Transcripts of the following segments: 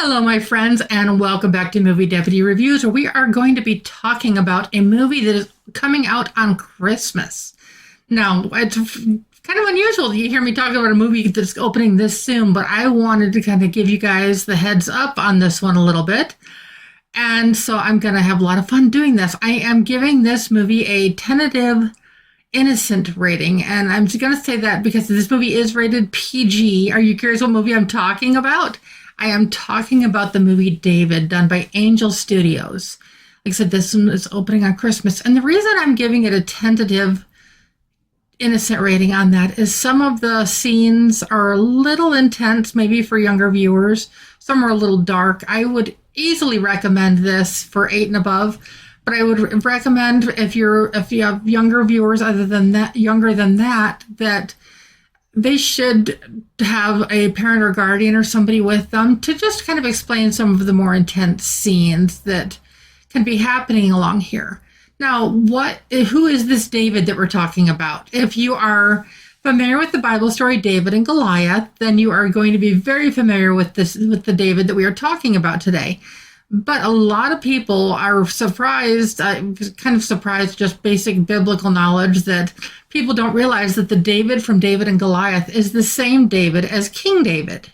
Hello, my friends, and welcome back to Movie Deputy Reviews, where we are going to be talking about a movie that is coming out on Christmas. Now, it's kind of unusual to hear me talk about a movie that's opening this soon, but I wanted to kind of give you guys the heads up on this one a little bit. And so I'm going to have a lot of fun doing this. I am giving this movie a tentative innocent rating, and I'm just going to say that because this movie is rated PG. Are you curious what movie I'm talking about? I am talking about the movie David, done by Angel Studios. Like I said, this one is opening on Christmas. And the reason I'm giving it a tentative innocent rating on that is some of the scenes are a little intense, maybe for younger viewers. Some are a little dark. I would easily recommend this for 8 and above, but I would recommend if you have younger viewers younger than that they should have a parent or guardian or somebody with them to just kind of explain some of the more intense scenes that can be happening along here. Now, who is this David that we're talking about? If you are familiar with the Bible story David and Goliath, then you are going to be very familiar with the David that we are talking about today. But a lot of people are surprised, kind of surprised, just basic biblical knowledge, that people don't realize that the David from David and Goliath is the same David as King David.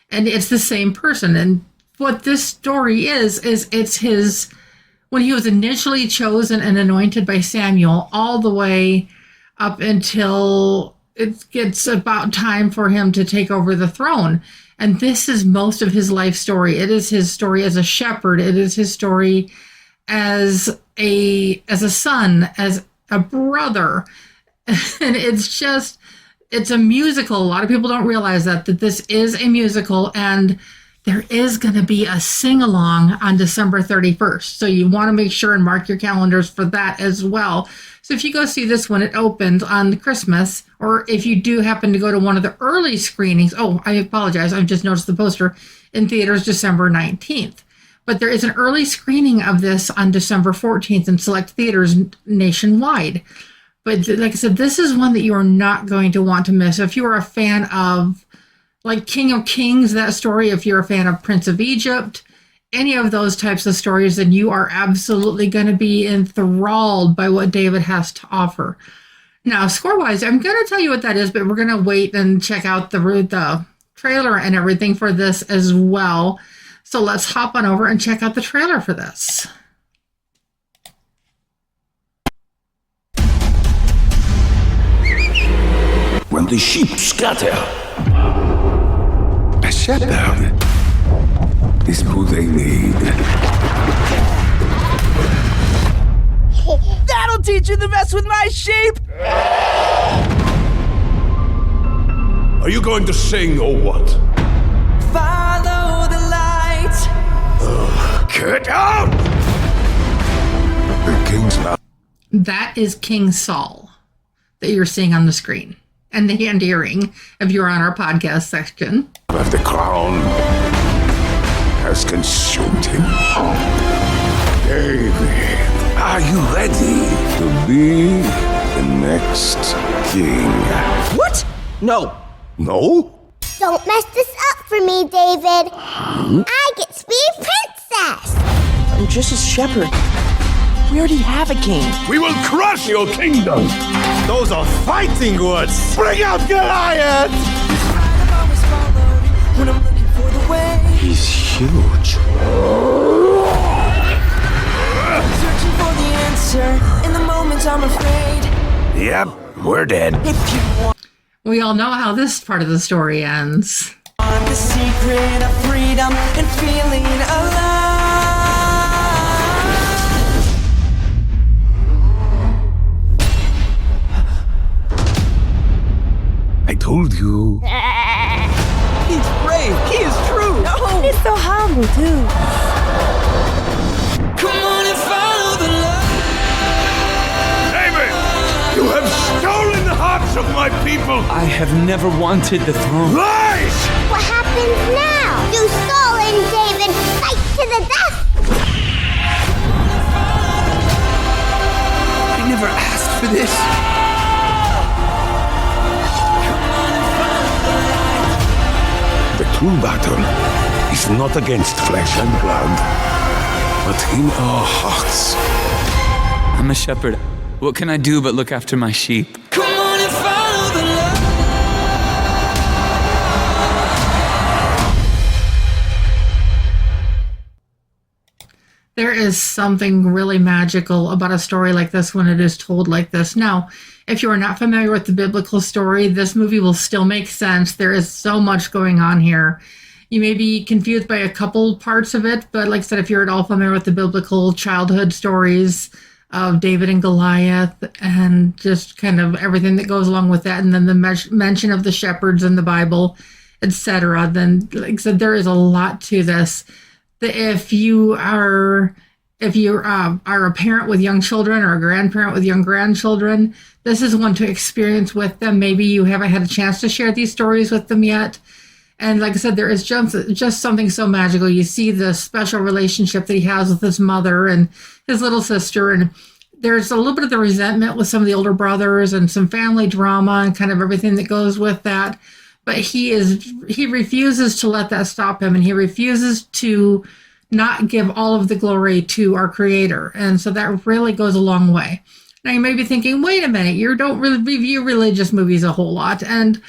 And it's the same person. And what this story is it's his, when he was initially chosen and anointed by Samuel, all the way up until it gets about time for him to take over the throne. And this is most of his life story. It is his story as a shepherd. It is his story as a son, as a brother. And it's a musical. A lot of people don't realize that this is a musical, and there is going to be a sing-along on December 31st. So you want to make sure and mark your calendars for that as well. So if you go see this when it opens on Christmas, or if you do happen to go to one of the early screenings, I apologize, I've just noticed the poster, in theaters December 19th. But there is an early screening of this on December 14th in select theaters nationwide. But like I said, this is one that you are not going to want to miss. If you are a fan of like King of Kings, that story, if you're a fan of Prince of Egypt, any of those types of stories, then you are absolutely going to be enthralled by what David has to offer. Now, score-wise, I'm going to tell you what that is, but we're going to wait and check out the trailer and everything for this as well. So let's hop on over and check out the trailer for this. When the sheep scatter, a shepherd is who they need. That'll teach you to mess with my sheep! Are you going to sing or what? Follow the light! Get out! The king's not. That is King Saul that you're seeing on the screen. And the hand hearing, if you're on our podcast section. Of the crown has consumed him. David, are you ready to be the next king? What? No. No? Don't mess this up for me, David. I get to be a princess. I'm just a shepherd. We already have a king. We will crush your kingdom. Those are fighting words. Bring out Goliath! I've always followed when I'm looking for the way. He's huge. Searching for the answer in the moments I'm afraid. Yep, we're dead. If you want We all know how this part of the story ends. the secret of freedom and feeling alive. I told you. He's brave. He is true. No. He's so humble, too. Come on and follow the light. David, you have stolen the hearts of my people. I have never wanted the throne. Lies! What happens now? Do Saul and David fight to the death? I never asked for this. The true battle is not against flesh and blood, but in our hearts. I'm a shepherd. What can I do but look after my sheep? Come on and follow the love. There is something really magical about a story like this when it is told like this. Now, if you are not familiar with the biblical story, this movie will still make sense. There is so much going on here. You may be confused by a couple parts of it, but like I said, if you're at all familiar with the biblical childhood stories of David and Goliath and just kind of everything that goes along with that, and then the mention of the shepherds in the Bible, etc., then like I said, there is a lot to this. If you are a parent with young children or a grandparent with young grandchildren, this is one to experience with them. Maybe you haven't had a chance to share these stories with them yet. And like I said, there is just something so magical. You see the special relationship that he has with his mother and his little sister. And there's a little bit of the resentment with some of the older brothers and some family drama and kind of everything that goes with that. But he refuses to let that stop him, and he refuses to not give all of the glory to our Creator. And so that really goes a long way. Now you may be thinking, wait a minute, you don't really review religious movies a whole lot. And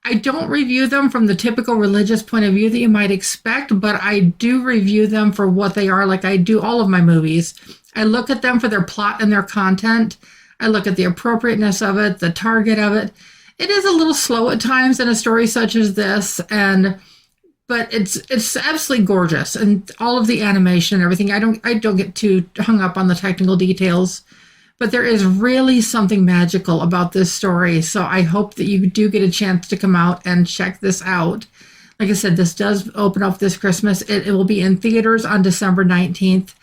I don't review them from the typical religious point of view that you might expect, but I do review them for what they are, like I do all of my movies. I look at them for their plot and their content. I look at the appropriateness of it, the target of it. It is a little slow at times in a story such as this, but it's absolutely gorgeous, and all of the animation and everything. I don't get too hung up on the technical details, but there is really something magical about this story. So I hope that you do get a chance to come out and check this out. Like I said, this does open up this Christmas. It will be in theaters on December 19th.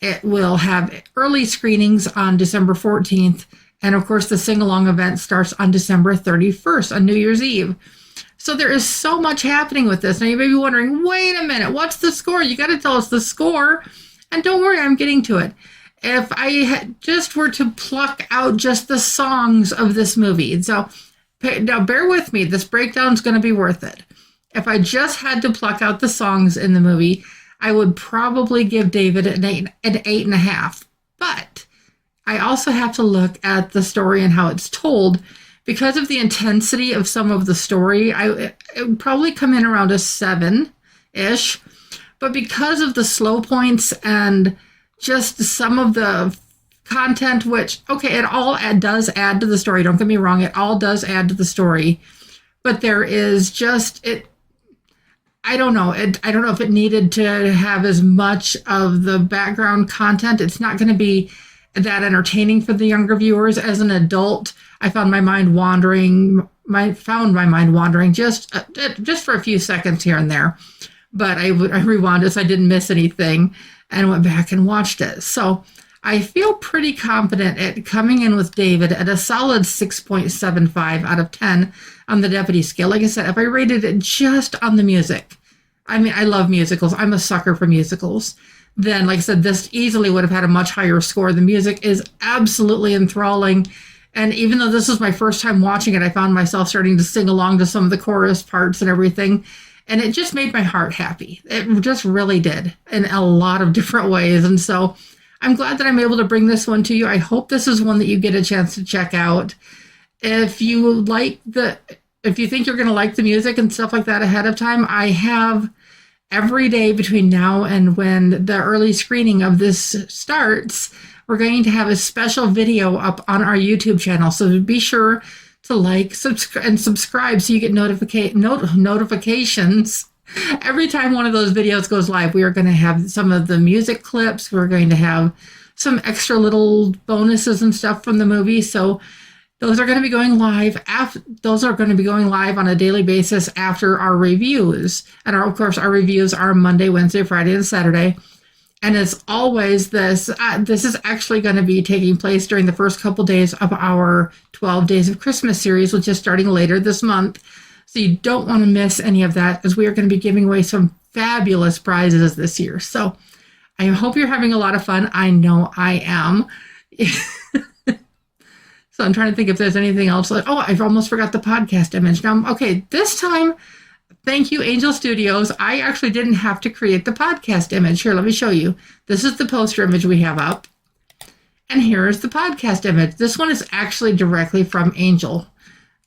It will have early screenings on December 14th. And of course, the sing-along event starts on December 31st, on New Year's Eve. So there is so much happening with this. Now you may be wondering, wait a minute, what's the score? You got to tell us the score. And don't worry, I'm getting to it. If I just were to pluck out just the songs of this movie. So now bear with me, this breakdown is going to be worth it. If I just had to pluck out the songs in the movie, I would probably give David an 8.5. But I also have to look at the story and how it's told. Because of the intensity of some of the story, it would probably come in around a 7-ish. But because of the slow points and just some of the content, which, okay, it all does add to the story. Don't get me wrong, it all does add to the story. But there is just, I don't know if it needed to have as much of the background content. It's not going to be that entertaining for the younger viewers. As an adult, I found my mind wandering. Just for a few seconds here and there, but I rewound it so I didn't miss anything and went back and watched it. So I feel pretty confident at coming in with David at a solid 6.75 out of 10 on the deputy scale. Like I said, if I rated it just on the music, I mean, I love musicals. I'm a sucker for musicals. Then, like I said, this easily would have had a much higher score. The music is absolutely enthralling. And even though this was my first time watching it, I found myself starting to sing along to some of the chorus parts and everything. And it just made my heart happy. It just really did in a lot of different ways. And so I'm glad that I'm able to bring this one to you. I hope this is one that you get a chance to check out. If you think you're going to like the music and stuff like that ahead of time, I have every day between now and when the early screening of this starts, we're going to have a special video up on our YouTube channel. So be sure to like, subscribe so you get notifications every time one of those videos goes live. We are going to have some of the music clips. We're going to have some extra little bonuses and stuff from the movie. So those are going to be going live. Those are going to be going live on a daily basis after our reviews. And of course, our reviews are Monday, Wednesday, Friday, and Saturday. And as always, this is actually going to be taking place during the first couple days of our 12 Days of Christmas series, which is starting later this month. So you don't want to miss any of that, as we are going to be giving away some fabulous prizes this year. So I hope you're having a lot of fun. I know I am. So I'm trying to think if there's anything else. Oh, I've almost forgot the podcast I mentioned. Okay, this time, thank you, Angel Studios. I actually didn't have to create the podcast image. Here, let me show you. This is the poster image we have up. And here is the podcast image. This one is actually directly from Angel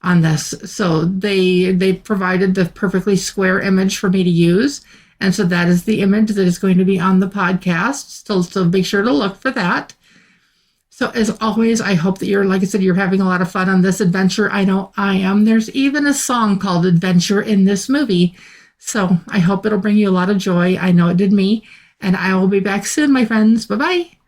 on this. So they provided the perfectly square image for me to use. And so that is the image that is going to be on the podcast. So make sure to look for that. So as always, I hope that you're, like I said, you're having a lot of fun on this adventure. I know I am. There's even a song called Adventure in this movie. So I hope it'll bring you a lot of joy. I know it did me. And I will be back soon, my friends. Bye-bye.